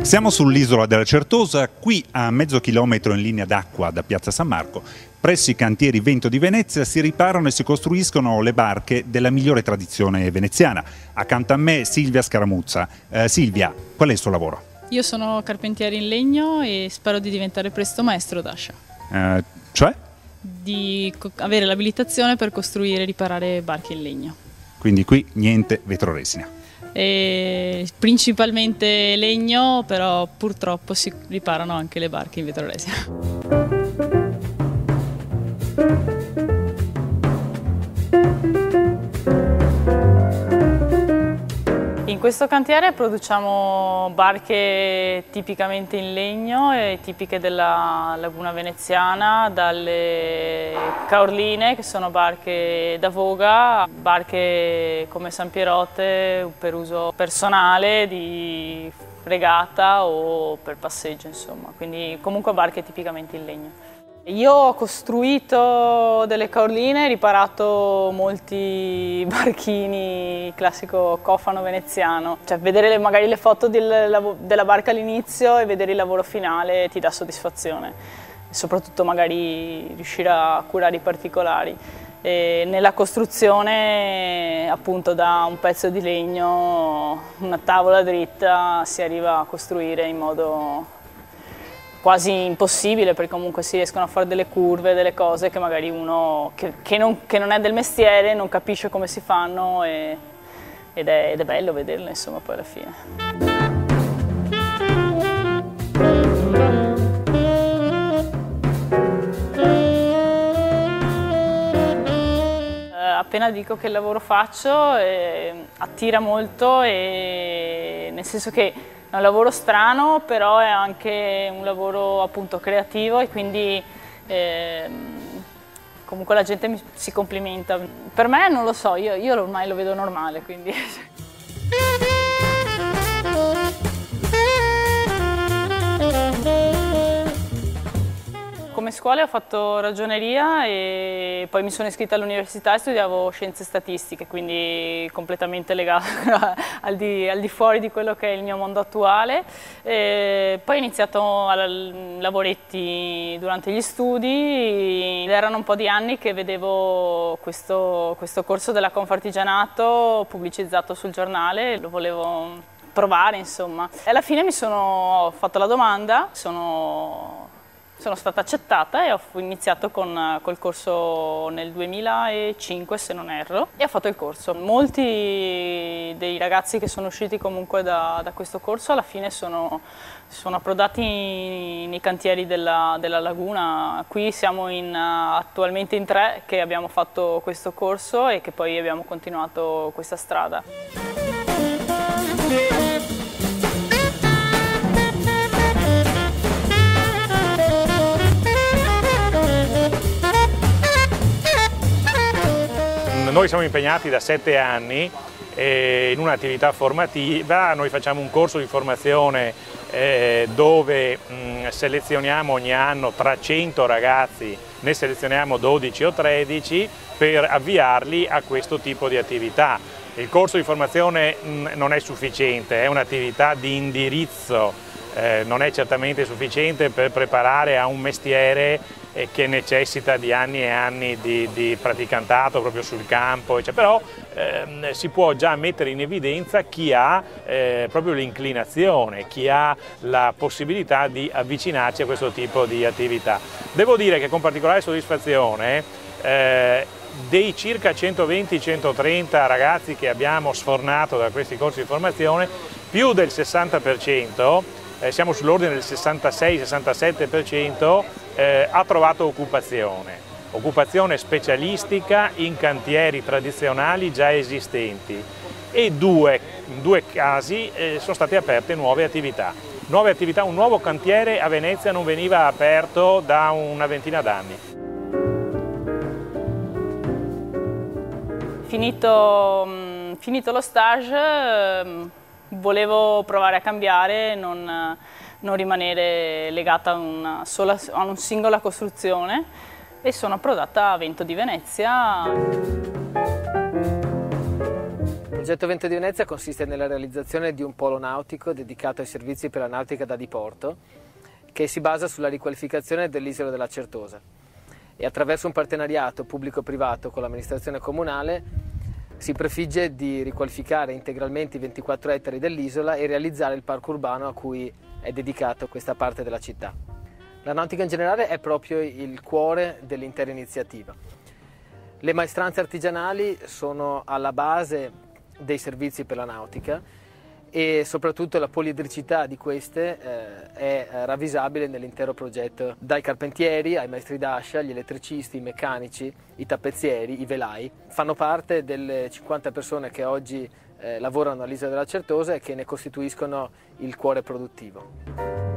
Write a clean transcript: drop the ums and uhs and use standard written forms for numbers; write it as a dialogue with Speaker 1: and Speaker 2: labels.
Speaker 1: Siamo sull'isola della Certosa, qui a mezzo chilometro in linea d'acqua da Piazza San Marco. Presso i cantieri Vento di Venezia si riparano e si costruiscono le barche della migliore tradizione veneziana. Accanto a me Silvia Scaramuzza. Silvia, qual è il suo lavoro?
Speaker 2: Io sono carpentiere in legno e spero di diventare presto maestro d'ascia.
Speaker 1: Cioè?
Speaker 2: Di avere l'abilitazione per costruire e riparare barche in legno.
Speaker 1: Quindi qui niente vetroresina.
Speaker 2: Principalmente legno, però purtroppo si riparano anche le barche in vetroresina. In questo cantiere produciamo barche tipicamente in legno e tipiche della laguna veneziana, dalle caorline, che sono barche da voga, barche come San Pierote per uso personale, di regata o per passeggio, insomma, quindi comunque barche tipicamente in legno. Io ho costruito delle caorline, riparato molti barchini, classico cofano veneziano. Cioè vedere magari le foto della barca all'inizio e vedere il lavoro finale ti dà soddisfazione. E soprattutto magari riuscire a curare i particolari. E nella costruzione, appunto, da un pezzo di legno, una tavola dritta, si arriva a costruire in modo quasi impossibile, perché comunque si riescono a fare delle curve, delle cose che magari uno che non è del mestiere non capisce come si fanno ed è bello vederle, insomma, poi alla fine. Appena dico che il lavoro faccio attira molto, nel senso che è un lavoro strano, però è anche un lavoro appunto creativo e quindi comunque la gente si complimenta. Per me non lo so, io ormai lo vedo normale, quindi. Come scuola ho fatto ragioneria e poi mi sono iscritta all'università e studiavo scienze statistiche, quindi completamente legata al di fuori di quello che è il mio mondo attuale. Poi ho iniziato lavoretti durante gli studi, erano un po' di anni che vedevo questo corso della Confartigianato pubblicizzato sul giornale, lo volevo provare, insomma. E alla fine ho fatto la domanda, sono stata accettata e ho iniziato col corso nel 2005, se non erro, e ho fatto il corso. Molti dei ragazzi che sono usciti comunque da questo corso alla fine sono approdati nei cantieri della laguna. Qui siamo attualmente in 3 che abbiamo fatto questo corso e che poi abbiamo continuato questa strada.
Speaker 3: Noi siamo impegnati da 7 anni in un'attività formativa. Noi facciamo un corso di formazione dove selezioniamo ogni anno tra 100 ragazzi, ne selezioniamo 12 o 13 per avviarli a questo tipo di attività. Il corso di formazione non è sufficiente, è un'attività di indirizzo, non è certamente sufficiente per preparare a un mestiere che necessita di anni e anni di praticantato proprio sul campo, però si può già mettere in evidenza chi ha proprio l'inclinazione, chi ha la possibilità di avvicinarsi a questo tipo di attività. Devo dire che con particolare soddisfazione dei circa 120-130 ragazzi che abbiamo sfornato da questi corsi di formazione, più del 60%, siamo sull'ordine del 66-67%, ha trovato occupazione specialistica in cantieri tradizionali già esistenti, e in due casi sono state aperte nuove attività. Un nuovo cantiere a Venezia non veniva aperto da una ventina d'anni. Finito lo stage, volevo provare a cambiare, non rimanere legata a una singola costruzione, e sono approdata a Vento di Venezia.
Speaker 4: Il progetto Vento di Venezia consiste nella realizzazione di un polo nautico dedicato ai servizi per la nautica da diporto, che si basa sulla riqualificazione dell'isola della Certosa, e attraverso un partenariato pubblico-privato con l'amministrazione comunale si prefigge di riqualificare integralmente i 24 ettari dell'isola e realizzare il parco urbano a cui è dedicato questa parte della città. La nautica in generale è proprio il cuore dell'intera iniziativa. Le maestranze artigianali sono alla base dei servizi per la nautica e soprattutto la poliedricità di queste è ravvisabile nell'intero progetto, dai carpentieri ai maestri d'ascia, gli elettricisti, i meccanici, i tappezzieri, i velai. Fanno parte delle 50 persone che oggi lavorano all'isola della Certosa e che ne costituiscono il cuore produttivo.